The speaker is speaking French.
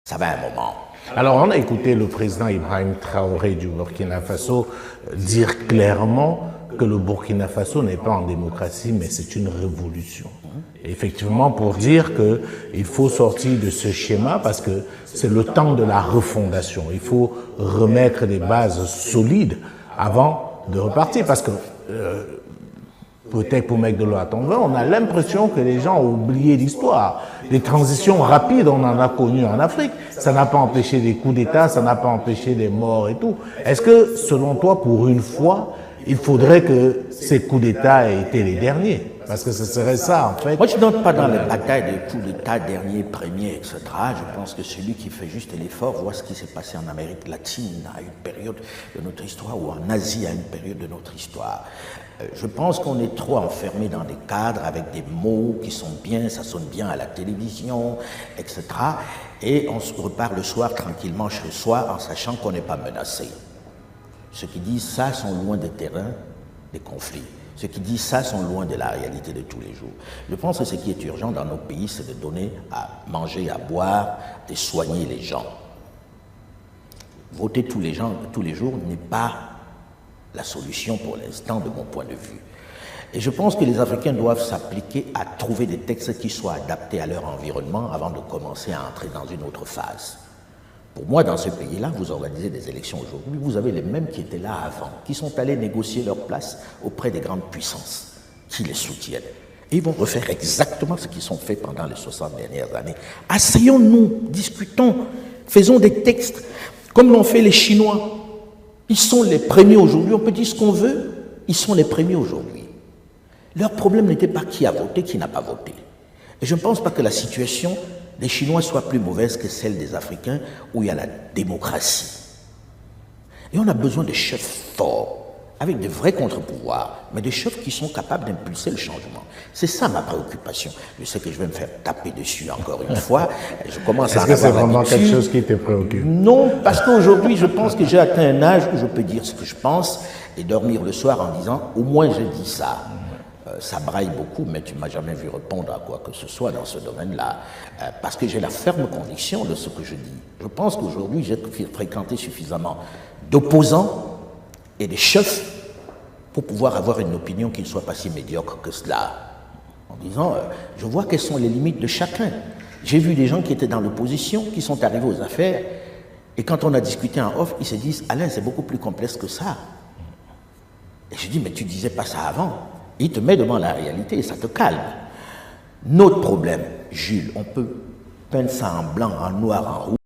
Ça va un moment. Alors, on a écouté le président Ibrahim Traoré du Burkina Faso dire clairement que le Burkina Faso n'est pas en démocratie, mais c'est une révolution. Et effectivement, pour dire qu'il faut sortir de ce schéma parce que c'est le temps de la refondation. Il faut remettre des bases solides avant de repartir parce que peut-être pour mettre de l'eau à ton vin, on a l'impression que les gens ont oublié l'histoire. Les transitions rapides, on en a connues en Afrique. Ça n'a pas empêché des coups d'État, ça n'a pas empêché des morts et tout. Est-ce que, selon toi, pour une fois, il faudrait que ces coups d'État aient été les derniers? Parce que ce serait ça, en fait. Moi, je n'entre pas dans les batailles de coups d'État, dernier, premier, etc. Je pense que celui qui fait juste l'effort voit ce qui s'est passé en Amérique latine à une période de notre histoire ou en Asie à une période de notre histoire. Je pense qu'on est trop enfermé dans des cadres avec des mots qui sont bien, ça sonne bien à la télévision, etc. Et on se repart le soir tranquillement chez soi en sachant qu'on n'est pas menacé. Ceux qui disent ça sont loin des terrains des conflits. Ceux qui disent ça sont loin de la réalité de tous les jours. Je pense que ce qui est urgent dans nos pays, c'est de donner à manger, à boire, de soigner les gens. Voter tous les jours n'est pas la solution pour l'instant de mon point de vue. Et je pense que les Africains doivent s'appliquer à trouver des textes qui soient adaptés à leur environnement avant de commencer à entrer dans une autre phase. Pour moi, dans ce pays-là, vous organisez des élections aujourd'hui, vous avez les mêmes qui étaient là avant, qui sont allés négocier leur place auprès des grandes puissances qui les soutiennent. Et ils vont refaire exactement ce qu'ils ont fait pendant les 60 dernières années. Asseyons-nous, discutons, faisons des textes, comme l'ont fait les Chinois. Ils sont les premiers aujourd'hui, on peut dire ce qu'on veut, ils sont les premiers aujourd'hui. Leur problème n'était pas qui a voté, qui n'a pas voté. Et je ne pense pas que la situation des Chinois soit plus mauvaise que celle des Africains où il y a la démocratie. Et on a besoin de chefs forts, avec de vrais contre-pouvoirs, mais des chefs qui sont capables d'impulser le changement. C'est ça ma préoccupation. Je sais que je vais me faire taper dessus encore une fois. Je commence à Est-ce que c'est vraiment quelque chose qui te préoccupe? Non, parce qu'aujourd'hui, je pense que j'ai atteint un âge où je peux dire ce que je pense et dormir le soir en disant « au moins j'ai dit ça ». Ça braille beaucoup, mais tu ne m'as jamais vu répondre à quoi que ce soit dans ce domaine-là, parce que j'ai la ferme conviction de ce que je dis. Je pense qu'aujourd'hui, j'ai fréquenté suffisamment d'opposants et de chefs pour pouvoir avoir une opinion qui ne soit pas si médiocre que cela. En disant, je vois quelles sont les limites de chacun. J'ai vu des gens qui étaient dans l'opposition, qui sont arrivés aux affaires, et quand on a discuté en off, ils se disent, Alain, c'est beaucoup plus complexe que ça. Et je dis, mais tu disais pas ça avant. Il te met devant la réalité et ça te calme. Notre problème, Jules, on peut peindre ça en blanc, en noir, en rouge.